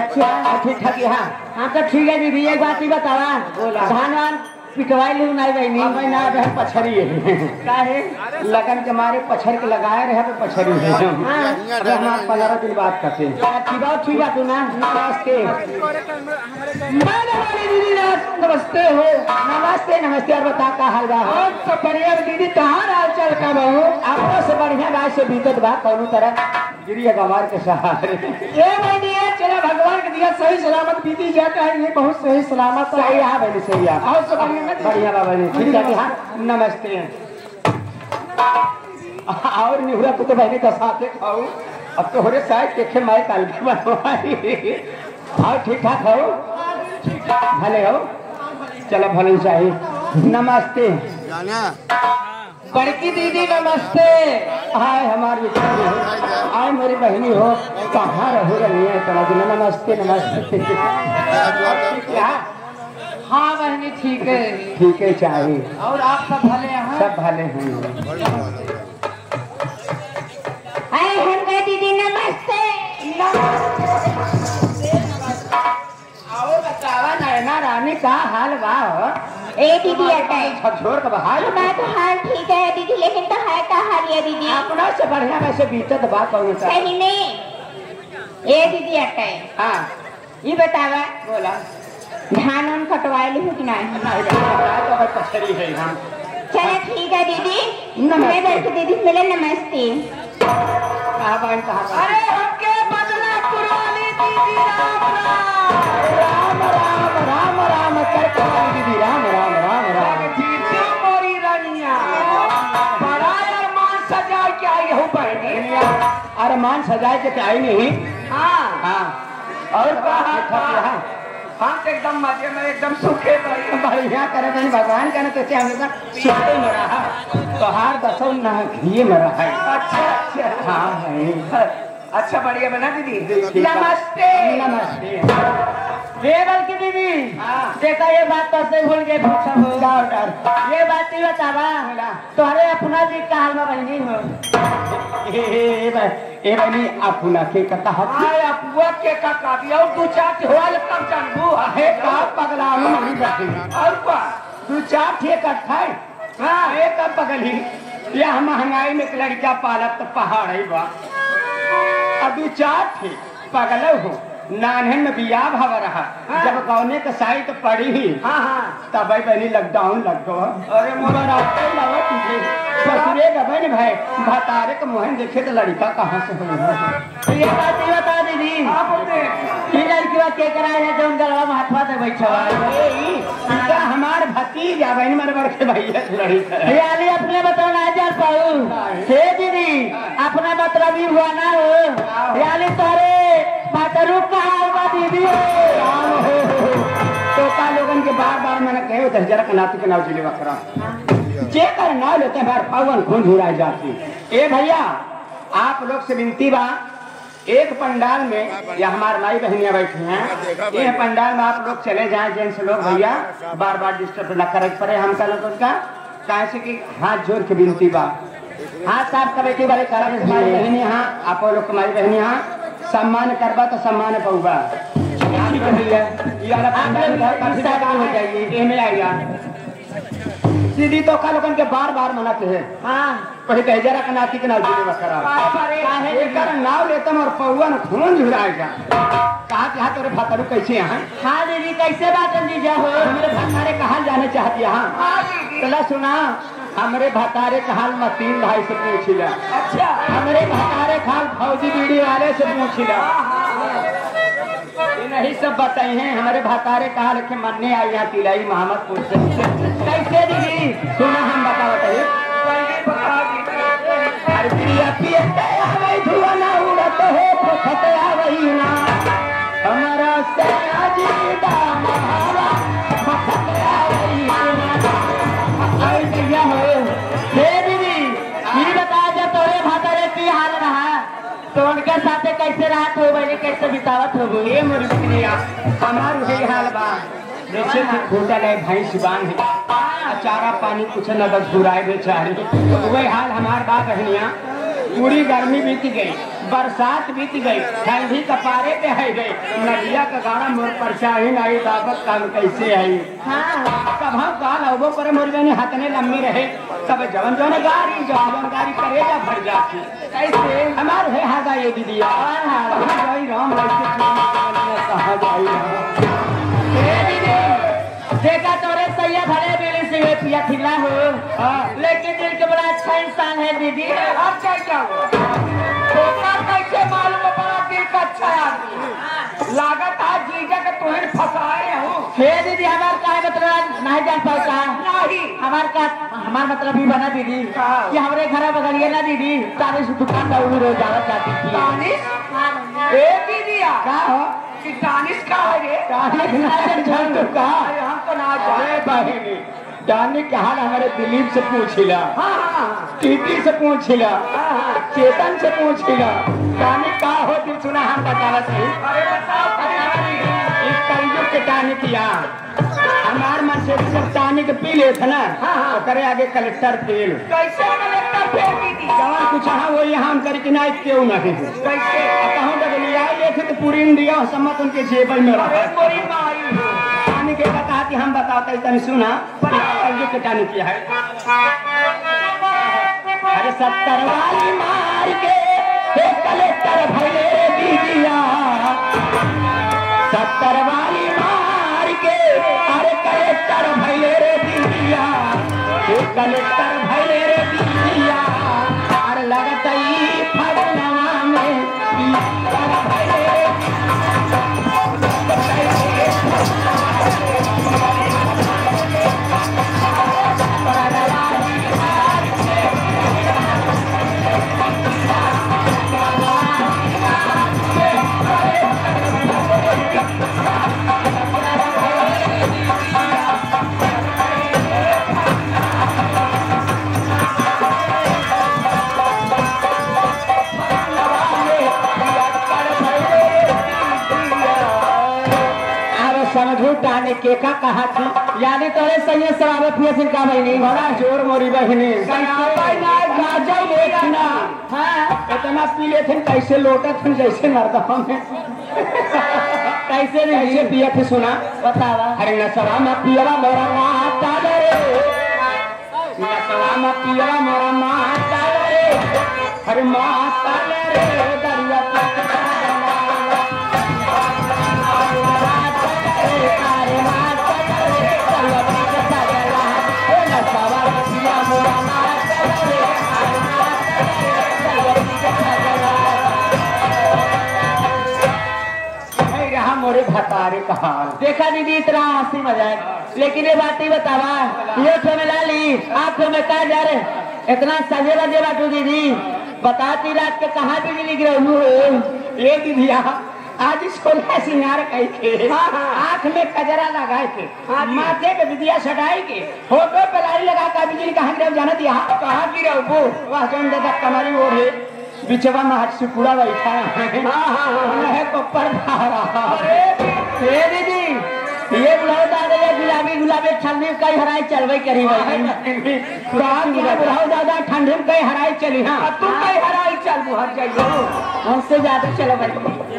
अच्छा ठीक ठाक यहाँ हाँ तो ठीक है दीदी। एक बात ही बतावा, धान वान पिटवाई लू नहीं बहनी ना बहन पछरी है का है लगन के मारे पछर के लगाए रहे तो पछरी है। अरे हम 15 दिन बात करते हैं। ठीक है तू ना नमस्ते दीदी नमस्ते हो। नमस्ते नमस्ते। और बता का हाल बा? सब बढ़िया दीदी। कहाँ हाल चाल का बहू? आपको से बढ़िया गाय से बीतत बा कौन तरह गिरिया गंवार के सहारे। ये बहनी है चला भगवान के दिया सही सलामत बीती जाता है। ये बहुत सही सलामत सही है बहनी सही है। और सब बढ़िया बाबा जी ठीक है। हाँ नमस्ते। और निहुरा तो बहनी का साथ खाऊ अब तो होरे साइड देखे माए काल की बनवाई। और ठीक ठाक हो भले हो चलो भले चाहिए। नमस्ते बड़की दीदी नमस्ते। हाय हमारी आए मेरी बहनी हो कहाँ रहो रही है चला दिन। नमस्ते नमस्ते। क्या हाँ बहनी ठीक है चाहिए। और आप सब भले हैं? सब भले हैं। दीदी नमस्ते। और बतावा नैना रानी का हाल बा? ए दीदी अटाई छोड़ के हाल मैं तो हाल ठीक है दीदी, लेकिन तो है का हाल है दीदी? अपना से बढ़िया वैसे बीतत बा कौन सा? सही नहीं। ए दीदी अटाई हाँ ये बतावा बोला धान उन कटवाई ली कि नहीं? तो पछरी है हम। चलो ठीक है दीदी। नमस्ते दीदी मिले। नमस्ते। कहाँ बहन कहाँ? अरे हमके बदला पुरानी दीदी राम राम राम राम करके दीदी राम राम राम राम दीदी मोरी रानिया बड़ा अरमान सजाए के आई हो बहनी। अरमान सजाए के आई नहीं? हाँ हाँ। और कहा हम एकदम मजे में एकदम सुखे बढ़िया करे बहन भगवान का तो हमेशा सुखे में रहा तो हार दसों न घी में रहा है। अच्छा अच्छा हाँ अच्छा बढ़िया बना दीदी। नमस्ते नमस्ते। रेवल की दीदी देखा ये बात तो से भूल गए ये बात ही बतावा तुम्हारे अपना जी का हाल में बहनी हो? ए बनी अपना के कथा हाय अपुआ के का दिया दो चार होल कब जानबू है का पगला नहीं बैठी। और का दो चार ठे इकट्ठा हां एक पगली यह महंगाई में लड़का पालत तो पहाड़ ही बा। अभी चार थे पगल हो नानहन में बियाह भव रहा। जब गौने के साई तो पड़ी ही तब बहनी लॉकडाउन लग गो। अरे ससुरे गए न भाई भतारे के मोहन देखे तो लड़का कहाँ से हो? ये बात ही बता दीदी की लड़की बात के कराए है जो गलवा में हाथवा दे बैठा हमार भतीजा बहन मर मर के भैया लड़ी अपने बताओ ना जा पाऊ। हे दीदी अपना मतलब ही हुआ ना हो याली तोरे बातरू का दीदी तो का लोगन के बार बार मैंने कहे तो जरा नाती के नाव जिले वकरा जेकर नाव लेते बार पवन खून झुराई जाती। ए भैया आप लोग से विनती बा एक पंडाल में या हमारे माई बहनियां बैठी हैं ये पंडाल में आप लोग चले जाएं जेंट्स लोग भैया बार बार डिस्टर्ब न करे पड़े हमका लोगों का कैसे कि हाथ जोड़ के विनती बा हाथ साफ करे के बारे हमारी बहनी यहाँ आप लोग हमारी बहनी यहाँ सम्मान करवा तो सम्मान पऊगा हो जाइए आएगा दीदी तो का लोगन के बार बार मनाते हैं। पहले कहजरा का नाती के नाव जिले कर नाव लेते और पौआ न खून झुराएगा कहा यहाँ तेरे भतरू कैसे यहाँ? हाँ दीदी कैसे बात दीजिए हो मेरे भतारे का हाल जाने चाहती है। चला सुना हमारे भतारे का हाल मैं 3 भाई से पूछिला। अच्छा हमारे भतारे का हाल फौजी बीड़ी वाले से पूछिला नहीं सब बताई हैं। हमारे भतारे कहा लिखे मरने आई यहाँ तिलाई मोहम्मदपुर से कैसे दीदी सुना हम बता बताइए। धुआं ना उड़त हो खतरा वही ना हमारा दीदी ये बता जब तोरे भतारे की हाल रहा तो उनके साथ कैसे रहा तो बड़ी कैसे बितावत हो ये मोरी बिकनिया हमार वही हाल बा जैसे कि खोटा है भैंस बांध चारा पानी कुछ न बस घुराए बेचारी वही हाल हमार बा बहनिया पूरी गर्मी बीत गई बरसात बीत गई ठंडी कपारे पे है गई नदिया का गाना मोर परछाई नहीं दावत काम कैसे आई कब हम गाल अवो पर मोर बहनी हाथने लम्बी रहे तब जवन जवन गाड़ी करेगा भर जाती कैसे हमार है हागा ये दीदिया राम कहा जाई देखा तोरे सैया भले बिली से पिया खिला हो लेकिन दिल के बड़ा अच्छा इंसान है दीदी। अब क्या हुआ कैसे मालूम बड़ा दिल का अच्छा आदमी लागत है जीजा के तुहर फंसाए हो हे दीदी हमार का है मतलब नहीं जान पाता नहीं हमार मतलब ही बना दीदी कि हमारे घर बगलिए ना दीदी तारीफ दुकान का रोज जाती थी दीदिया क्या हो कि दानिश का है रे हमको ना जाए बहिनी डानी के हाल हमारे दिलीप से पूछिला टीटी से पूछिला चेतन से पूछिला डानी का होती सुना हम बतावा सही इस कलयुग के डानी किया हमार मन से सब डानी के पी ले था ना तो करे आगे कलेक्टर फेल कैसे कलेक्टर फेल की थी जवान कुछ हाँ वो यहाँ हम करके ना क्यों नहीं कैसे कहूँ डगलिया लेखे तो पूरी इंडिया सम्मत उनके जेबल में रहा मोरी मारी डानी के बता कि हम बताते तनी सुना कलयुग के डानी किया है अरे 70 वाली मार के कलेक्टर भले दीदिया 70 वाली मार के अरे कलेक्टर भले रे दीदिया कलेक्टर भले रे दीदिया अरे लगता ही फगनवा में भले रे डाने के का कहा थी यानी तोरे सही सवाल फिर से का बहनी बड़ा जोर मोरी बहनी इतना पी ले थे कैसे लोटा थे जैसे नरदमा में कैसे नहीं पिया थे सुना बतावा अरे नसवा में पियरा मोरा माता रे नसवा में पियरा मोरा माता रे अरे माता रे दरिया मोरे भतारे का हाल देखा दीदी इतना हंसी मजाक लेकिन ये बात ही बतावा ये तो में ला ली आंखों में कहा जा रहे इतना सजे बजे बाटू दीदी बताती रात के कहाँ बिजली गिरहू ये दीदिया आज सोलह सिंगार कही आँख में कजरा लगाए के माथे पे विदिया सटाई के फोटो पे लाई लगा का बिजली कहाँ गिरव जाना दिया कहाँ गिरव वो वह जौन दादा कमरी ओढ़े बिचवा में हाथ से पूरा बैठा है कपर अरे दीदी ये बुलाओ दादा ये गुलाबी ठंडी कई हराई चलवे करी बुलाओ दादा ठंडी में कई हराई चली हाँ तू कई हराई चल बुहर जाइयो हमसे ज्यादा चलो भाई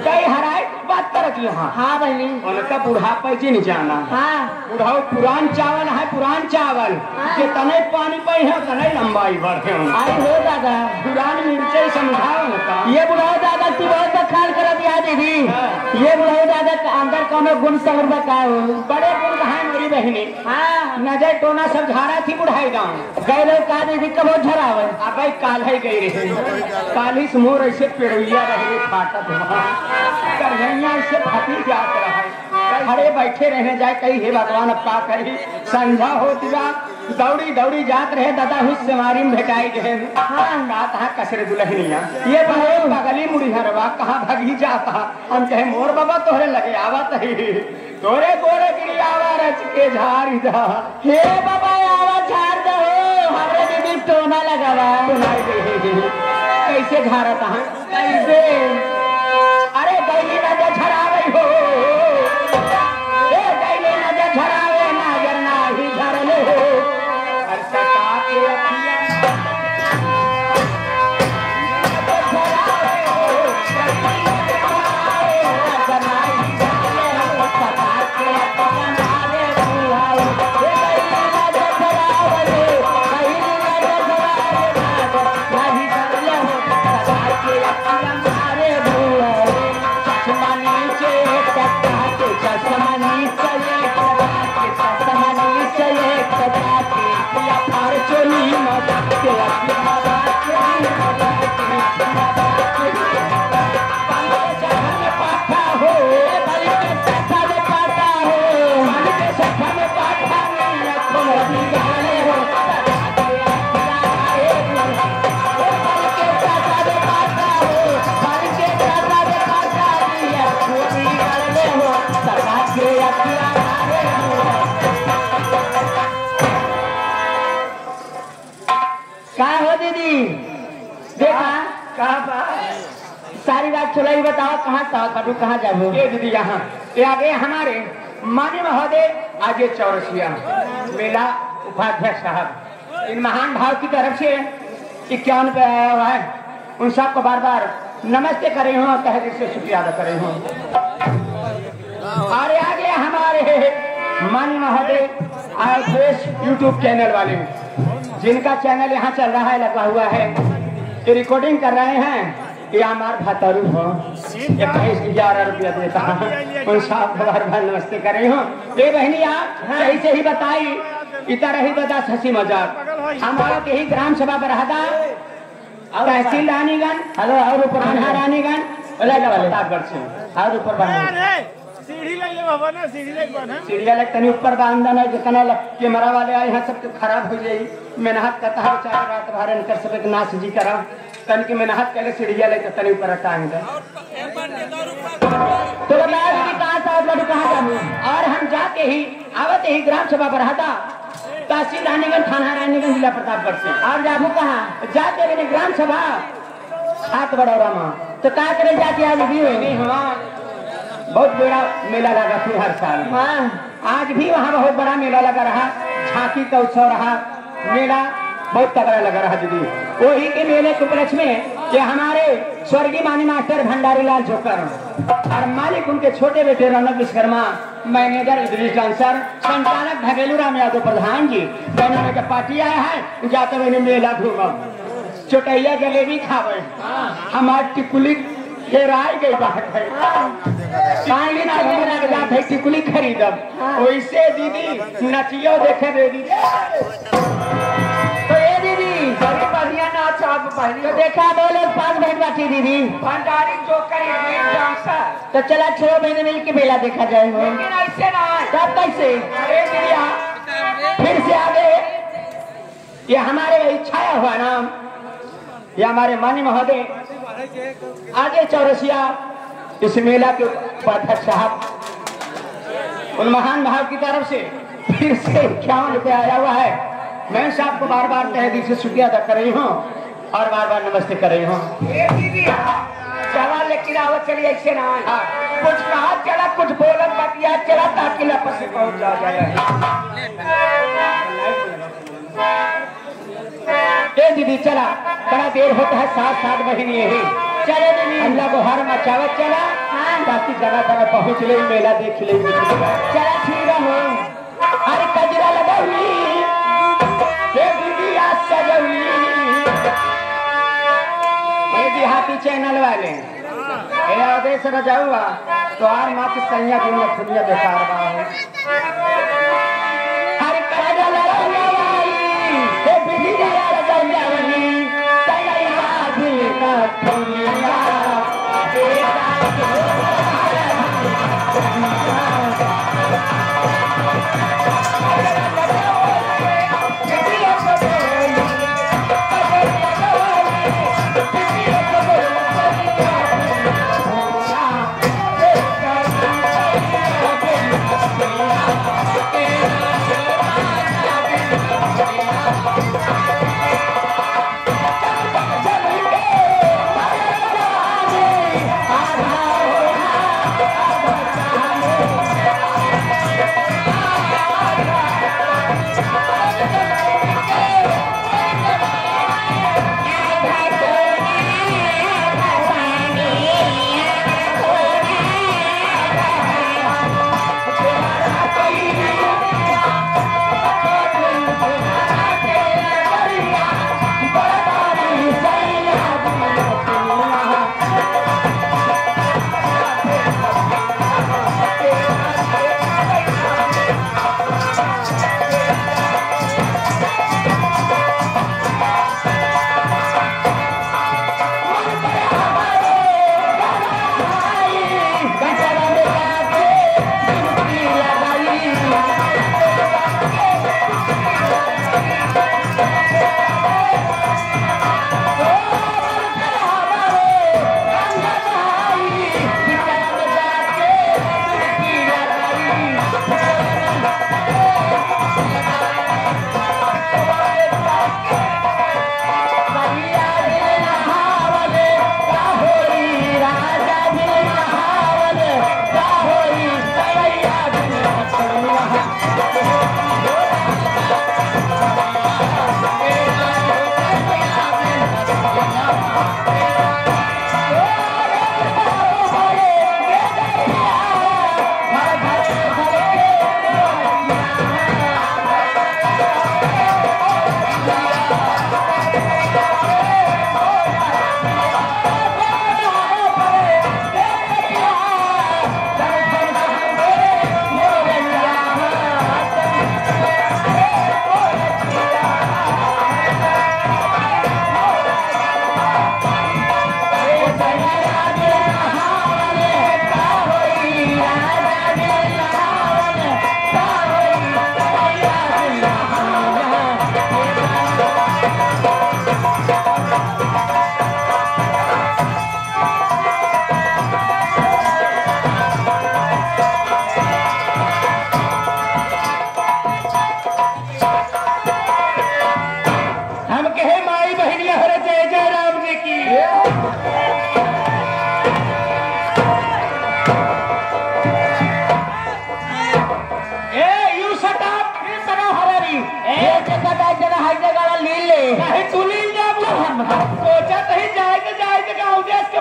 कई हराई बात कर की हाँ बहनी उनका बुढ़ापा जी नहीं जाना हाँ बुढ़ाओ पुरान चावल है पुरान चावल जितने पानी पे है उतने लंबाई बढ़े आई हो दादा पुरान मिर्चे समझाओ उनका ये बुढ़ाओ दादा तू बहुत बखाल कर दिया दीदी ये बुढ़ाओ दादा के अंदर कौन गुण सवर बताओ बड़े गुण कहा मेरी बहनी हाँ नजर टोना सब झाड़ा थी बुढ़ाई गाँव गए लोग कहा दीदी कब झरावन अब काल ही गई रही काली से मोर ऐसे पेड़िया रहे फाटत करैया से फटी जात रहे खड़े बैठे रहने जाए कही हे भगवान अब का करी संझा होती बा दौड़ी दौड़ी जात रहे दादा हुस सेवारी में भेटाई गए कहा कसरे दुल्हनिया ये बगली मुड़ी हरवा कहाँ भगी जाता हम कहे मोर बाबा तोहरे लगे आवत ही तोरे गोरे गिरी आवा रच के झाड़ी दा हे बाबा आवा झाड़ दो हमरे दीदी टोना लगावा कैसे झाड़ता कैसे अरे गई चलो ये बताओ कहाँ कटू कहाँ जाओ? ये दीदी यहाँ ये आगे हमारे माननीय महोदय आज चौरसिया मेला उपाध्यक्ष साहब इन महान भाव की तरफ से 51 पे आया हुआ है। उन सबको बार बार नमस्ते करे हो, तहे दिल से शुक्रिया अदा करे हो। और आगे हमारे माननीय महोदय फेस यूट्यूब चैनल वाले जिनका चैनल यहाँ चल रहा है, लगा हुआ है, ये रिकॉर्डिंग कर रहे हैं। ये हमारे भातारू हो 21,000 रुपया देता है। उन साहब बार बार नमस्ते करे हो। ये बहनी आप सही से ही बताई इतना ही बता हंसी मजाक हमारा के ही ग्राम सभा पर हदा तहसील रानीगंज हेलो और ऊपर रानीगंज प्रतापगढ़ से और ऊपर सीढ़ी ले बाबा ना सीढ़ी ले तनी ऊपर बांधना है जितना कैमरा वाले आए यहाँ सब खराब हो जाये। मेहनत करता है चार रात भर इनकर सब नाश जी करा तन की मेहनत करे सीढ़िया ले तनी ऊपर टांग दे तो कहाँ जाऊँ। और हम जाके ही आवते ही ग्राम सभा पर हता तहसील रानीगंज थाना रानीगंज जिला प्रतापगढ़ से। और जाबू कहाँ जाते मैंने ग्राम सभा 7 बड़ौरा में तो क्या करे जाके आज भी होगी। हाँ बहुत बड़ा मेला लगा था हर साल। हाँ आज भी वहाँ बहुत बड़ा मेला लगा रहा, झांकी का उत्सव रहा, मेला बहुत तगड़ा लगा रहा दीदी। वही के मेले के उपलक्ष्य में ये हमारे स्वर्गीय मानी मास्टर भंडारी लाल जोकर और मालिक उनके छोटे बेटे रौनक विश्वकर्मा, मैनेजर इद्रीस डांसर, संचालक भगेलू राम यादव प्रधान जी दोनों का पार्टी आया है। जाते मैंने मेला घूमब चोटैया जलेबी खावे हमारे टिकुली हेराई गई बात है जाते टिकुली खरीदब वैसे दीदी नचियो देखे दे दीदी तो ये दीदी बड़ी बढ़िया नाच आप पहली तो देखा बोले 5 मिनट बाकी दीदी भंडारी जोकर तो चला 6 महीने मिल के मेला देखा जाए। लेकिन ऐसे ना तब कैसे अरे दीदी फिर से आगे ये हमारे छाया हुआ नाम ये हमारे माननीय महोदय आगे चौरसिया इस मेला के उपाध्यक्ष साहब उन महान भाव की तरफ से फिर से 51 रुपया आया हुआ है। मैं साहब को बार बार तहे दिल से शुक्रिया अदा कर रही हूँ और बार बार नमस्ते कर रही हूँ। चला लेकिन आवत चलिए ऐसे ना कुछ कहा चला कुछ बोलत बतिया चला ताकि लपस से पहुंच जाए। दीदी चला बड़ा देर होता है 7 महीने यही चले दीदी अल्लाह को हर मचावत चला ताकि जगह जगह पहुँच ले मेला देख ले चला ठीक है। अरे कजरा लगा हुई दीदी आज सजौली देहाती चैनल वाले आदेश रजाऊआ तो आर माँ की सैया दुनिया दुनिया बेकार अरे कजरा लगा Yeah.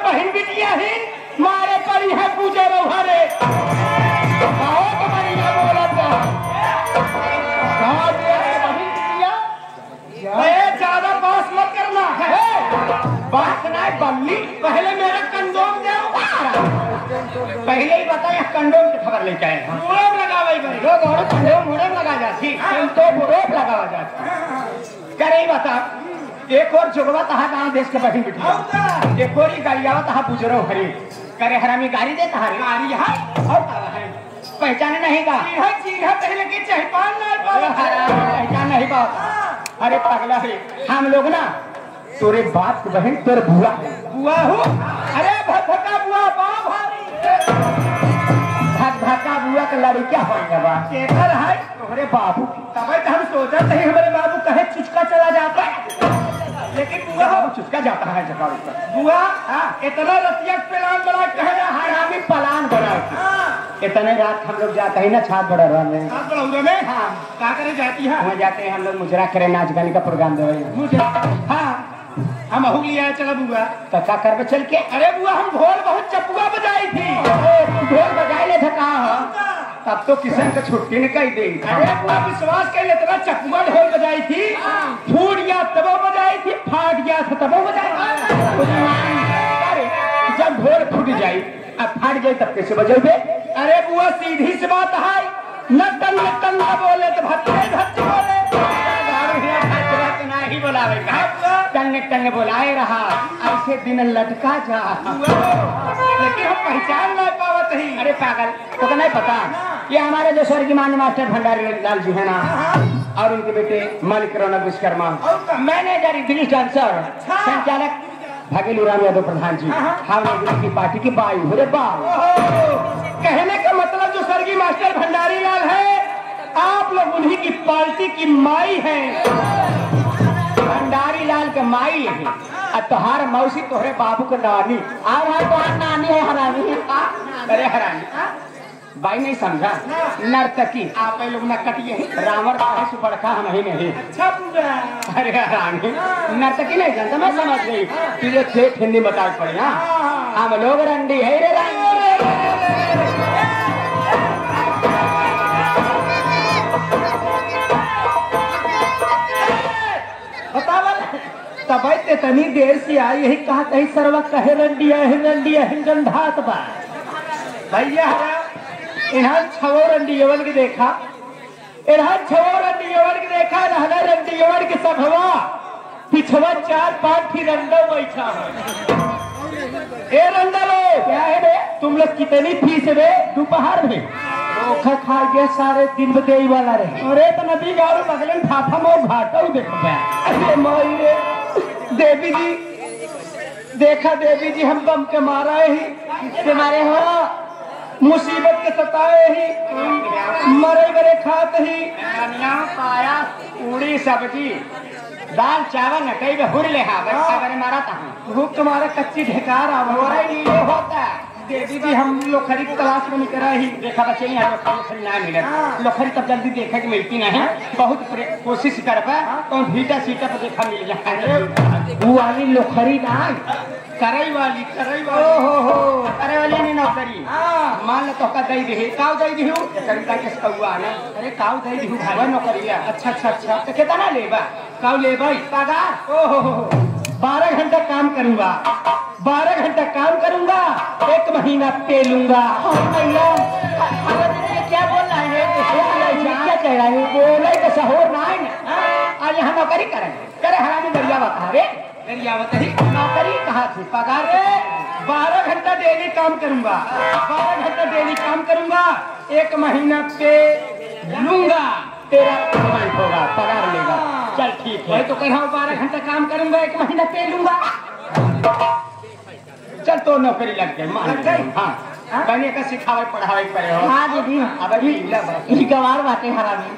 बहन बिटिया ही मारे पर है पूजे रहे ज्यादा बात मत करना है, बात नहीं बल्ली। पहले मेरा कंडोम दे, पहले ही बता यह कंडोम की खबर लेके आए लोग और कंडोम मुड़े लगा जाती तो बुरोप लगा जाती करे बता। एक और जुगवा तहा गाँव देश के बहन बिटिया, एक और ही गाड़ियावा तहा बुजुर्ग हरी करे हरामी गाड़ी दे तहा गाड़ी है और पहचाने नहीं का पहले की पहचान नहीं पा। अरे पगला है हम लोग ना तोरे बाप की बहन तोरे बुआ बुआ हो। अरे भक्का बुआ भक्का बुआ का लड़ी क्या होगा बा केकर है तोरे बाबू की। तब हम सोचा नहीं हमारे बाबू कहे चुचका चला जाता है, लेकिन बुआ हो चुचका जाता है जगह पर। बुआ इतना रतिया प्लान बना कहे हरामी प्लान बना इतने रात हम लोग जाते हैं ना छात बड़ा रहने में। हाँ क्या करे जाती है वहाँ जाते हैं हम लोग मुजरा करे नाच गाने का प्रोग्राम दे। हाँ हम अहू लिया चलो बुआ तो क्या कर चल के। अरे बुआ हम ढोल बहुत चपुआ बजाई थी। ढोल बजाई ले था कहा तब तो किसान का छुट्टी ने कही दे। अरे बुआ विश्वास कर इतना चपुआ ढोल बजाई थी, फूट गया तबो बजाई थी, फाट गया था तबो बजाई। जब ढोल फूट जाये अब फाट जाये तब कैसे बजेबे। अरे बुआ सीधी सी बात है, नटन नटन बोले तो भत्ते बोले नहीं बोलावे टंगे टंगे बोलाए रहा ऐसे दिन लटका जा। लेकिन हम पहचान नहीं पावत ही। अरे पागल तो नहीं पता ये हमारे जो स्वर्गीय मान्य मास्टर भंडारी लाल जी है ना और उनके बेटे मालिक रौनक विश्वकर्मा, मैनेजर दिलीप डांसर, संचालक भागेलू राम यादव प्रधान जी, हम लोग की पार्टी की बाई। अरे कहने का मतलब जो स्वर्गीय मास्टर भंडारी लाल है आप लोग उन्हीं की पार्टी की माई है। भंडारी लाल के माई है और तुहार मौसी तोहरे बाबू के नानी और तुहार नानी है हरानी। अरे हरानी भाई नहीं समझा नर्तकी आप लोग न कटिए रावण से बड़का हम ही नहीं। अरे हरानी नर्तकी नहीं जानता मैं समझ गई तुझे ठेठ हिंदी बता पड़ी। हम लोग रंडी है रे तब तनी देर से आई यही कहा कहीं सरवा कहे रंडिया गंधात बा भैया इन्हां छवो रंडियवन के देखा रहना रंडियवन के सभवा पिछवा 4-5 ही रंडा बैठा है। ए रंडा लो क्या है बे तुम लोग कितनी फीस बे दोपहर में धोखा खा गया सारे दिन बदे वाला रहे। अरे तो नदी गाँव बगलन फाफा में घाटा देख अरे माई रे देवी जी देखा देवी जी हम बम के मारा ही तुम्हारे हो मुसीबत के सताए ही मरे मरे खात ही पाया पूरी सब्जी दाल चावल न कई हुर ले मारा था भूख तुम्हारा कच्ची ढेकार होता देवी जी हम लोखरी की तलाश में निकल रही देखा बच्चे यहाँ लोखरी ना मिले लोखरी तब जल्दी देखे की मिलती नहीं बहुत कोशिश कर पा तो भीटा सीटा पर देखा मिल जाए वो वाली लोखरी ना करई वाली हो करे वाली नहीं नौकरी मान लो तो का दई दे काव दई दिहु कविता के कौआ ना अरे काव दई दिहु भाई नौकरिया अच्छा तो कितना लेबा काव लेबा पगार ओहो 12 घंटा काम करूंगा 12 घंटा काम करूंगा 1 महीना पे लूंगा भैया क्या बोल रहा है क्या कह रहा है बोले तो सहोर ना है ना आज यहाँ नौकरी करे हरामी दरिया बता रे नौकरी कहाँ थी पगार 12 घंटा डेली काम करूंगा 12 घंटा डेली काम करूंगा 1 महीना पे लूंगा तेरा पेमेंट होगा पगार लेगा चल ठीक है तो कह रहा हूँ 12 घंटा काम करूंगा 1 महीना पे लूंगा चल तो नौकरी लग गई मान गई हाँ बने का सिखावे पढ़ावे पड़े हो हाँ दीदी अब गवार बातें हरामी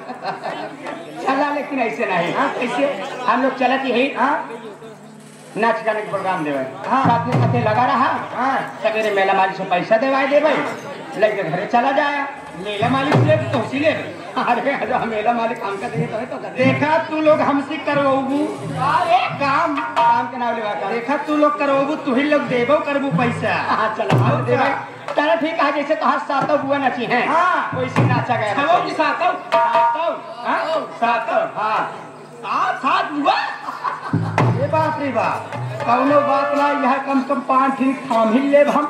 चला लेकिन ऐसे नहीं हाँ कैसे हम लोग चलत ही हाँ नाच गाने के प्रोग्राम देवे साथ में साथे लगा रहा सवेरे मेला मालिक से पैसा देवाए देवे लेके घरे चला जाए मेला मालिक ले तो उसी ले अरे मेला मालिक हमका दे तो देखा तू लोग हमसे करवाबू अरे काम के नाम लेवा देखा तू लोग करवाबू तू ही लोग देबो करबू पैसा हां चला देवे तारा ठीक है जैसे तो सातों बुआ नाची है हां वैसे नाचा गया छवो की सातों हां सात बुआ ए बाप रे बाप कौनो बात ना यह कम से कम 5 दिन थाम ही ले हम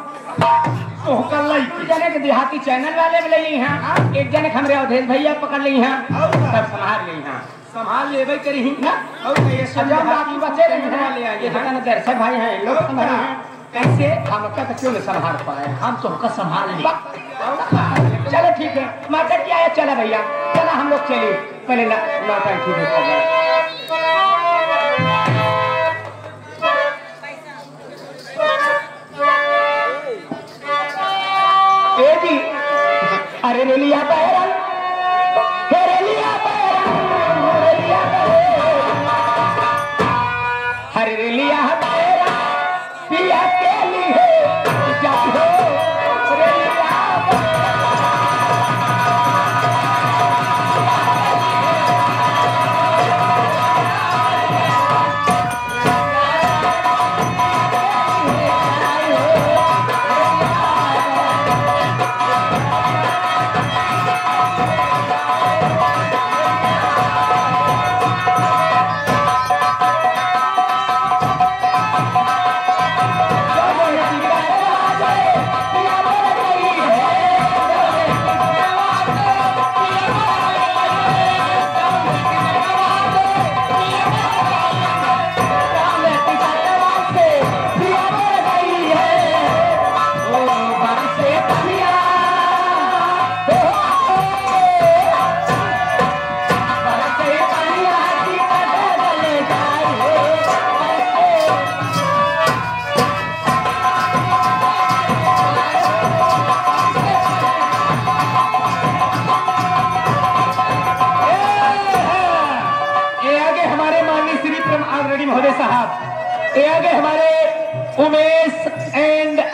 तो कल लाई जाने के देहाती चैनल वाले ले ली हैं एक जने हमरे अवधेश भैया पकड़ ली हैं सब संभाल ली हैं संभाल लेबे करी ही ना और ये सब बाकी बचे रहे हैं ये जगह ना दर्शक भाई हैं लोग संभाल हैं कैसे हम का तो क्यों नहीं संभाल पाए हम तो का संभाल ली चलो ठीक है माता क्या है चला भैया चला हम लोग चलिए पहले लौटा ठीक है अरे रेलिया पैरन हरे रेलिया पैरन पिया के लिए जब हो रेलिया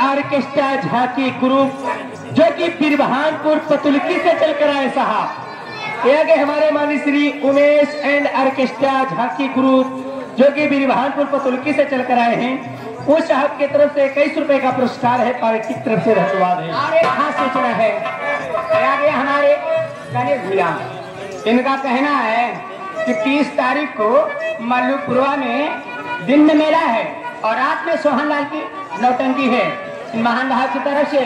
ऑर्केस्ट्रा झांकी ग्रुप जो कि बिरबहानपुर पतुलकी से चलकर आए साहब ये आगे हमारे माननीय श्री उमेश एंड ऑर्केस्ट्रा झांकी ग्रुप जो कि बिरबहानपुर पतुलकी से चलकर आए हैं उस साहब की तरफ से 21 रुपए का पुरस्कार है पार्टी की तरफ से धन्यवाद है अरे खास सूचना है आगे हमारे गणेश भैया इनका कहना है कि 30 तारीख को मल्लूपुरवा में दिन में मेला है और रात में सोहन लाल की नौटंकी है महान भाव की तरफ से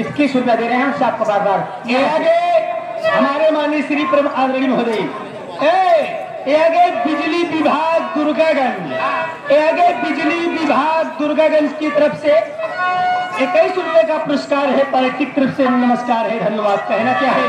21 रुपया दे रहे हैं सबको बार बार ये आगे हमारे माननीय श्री परम आदरणीय महोदय ये आगे बिजली विभाग दुर्गागंज ये आगे बिजली विभाग दुर्गागंज की तरफ से 21 रुपए का पुरस्कार है पार्टी की तरफ से नमस्कार है धन्यवाद कहना क्या है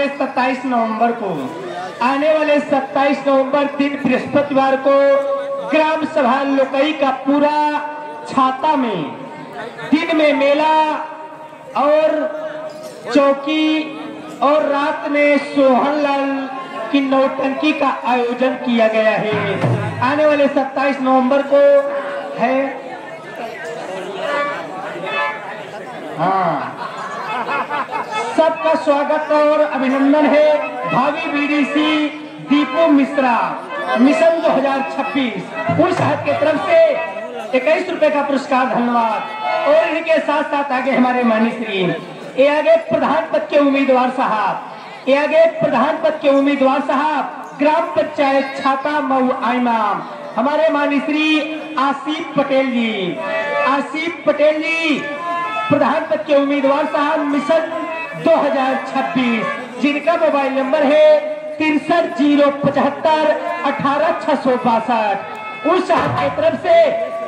वाले 27 नवंबर को, आने वाले 27 नवंबर दिन बृहस्पतिवार को ग्राम सभा लोकई का पूरा छाता में दिन में मेला और चौकी और रात में सोहनलाल की नौटंकी का आयोजन किया गया है। आने वाले 27 नवंबर को है। हाँ, सबका स्वागत और अभिनंदन है। भावी बीडीसी दीपू मिश्रा मिशन 2026 उस साहब के तरफ से 21 रुपए का पुरस्कार, धन्यवाद। और इनके साथ साथ आगे हमारे माननीय श्री ये आगे प्रधान पद के उम्मीदवार साहब, ये आगे प्रधान पद के उम्मीदवार साहब ग्राम पंचायत छाता मऊ आइमाम हमारे माननीय श्री आसिफ पटेल जी, आसिफ पटेल जी प्रधान पद के उम्मीदवार साहब मिशन 2026, जिनका मोबाइल नंबर है 63 075 18 662। उस साहब की तरफ से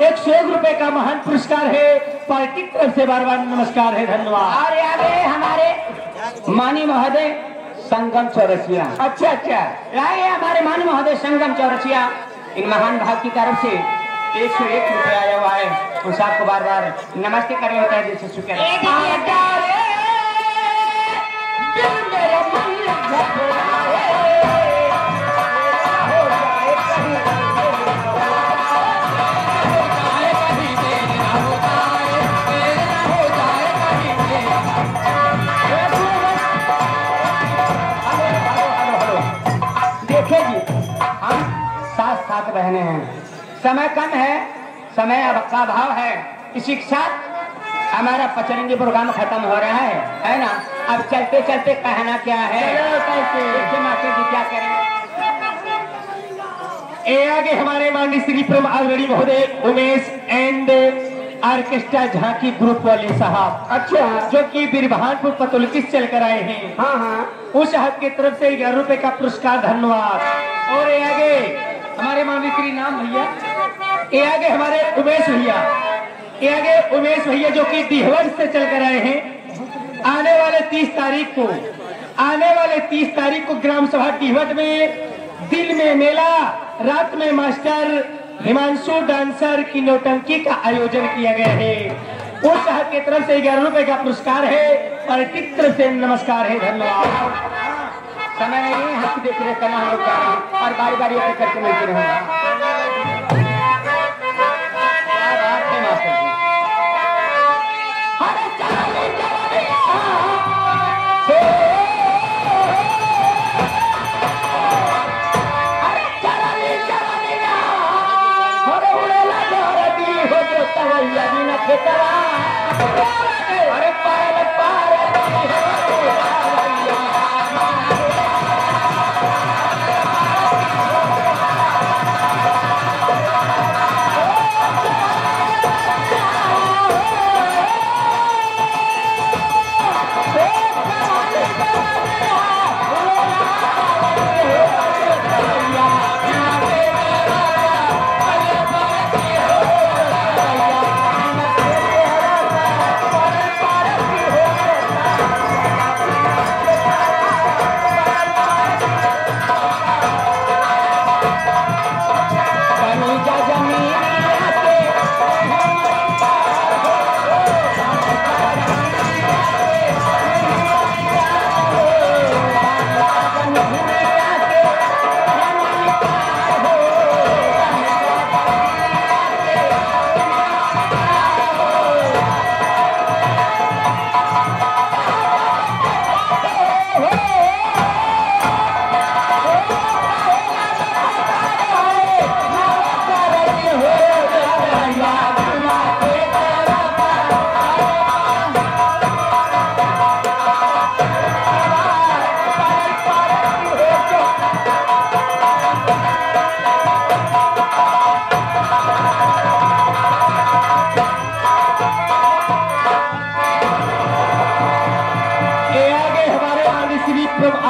101 रुपए का महान पुरस्कार है। पार्टी की तरफ से बार बार नमस्कार है, धन्यवाद। और आगे हमारे मानी महोदय संगम चौरसिया। अच्छा अच्छा, लाए हमारे मानी महोदय संगम चौरसिया, इन महान भाग की तरफ से 101 रुपए आया हुआ है। उन साहब को बार बार नमस्ते करने होता है, जैसे शुक्र साथ बहने हैं, समय कम है, समय अब का अभाव है, इसी के साथ हमारा पचरंगी प्रोग्राम खत्म हो रहा है ना। अब चलते चलते कहना क्या है, मास्टर जी क्या करें। ये आगे हमारे माननीय श्री प्रम आदरणीय महोदय उमेश एंड ऑर्केस्ट्रा झांकी ग्रुप वाले साहब, अच्छा, जो कि बिरभानपुर पतुलकी से चल कर आए हैं। हाँ हाँ, उस साहब की तरफ से 11 रुपए का पुरस्कार, धन्यवाद। और ये आगे हमारे माननीय श्री नाम भैया, ये आगे हमारे उमेश भैया, ये आगे उमेश भैया जो कि डिहवर से चल कर आए हैं। आने वाले 30 तारीख को ग्राम सभा डिहवट में दिन में मेला, रात में मास्टर हिमांशु डांसर की नौटंकी का आयोजन किया गया है। उस साहब की तरफ से 11 रुपए का पुरस्कार है। पार्टी की तरफ से नमस्कार है, धन्यवाद। समय नहीं, हाथ देख रहे करना हम लोग जा रहे हैं और बारी बारी अपने करके मिलते रहेंगे।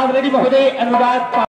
अरे महोदय अनुराग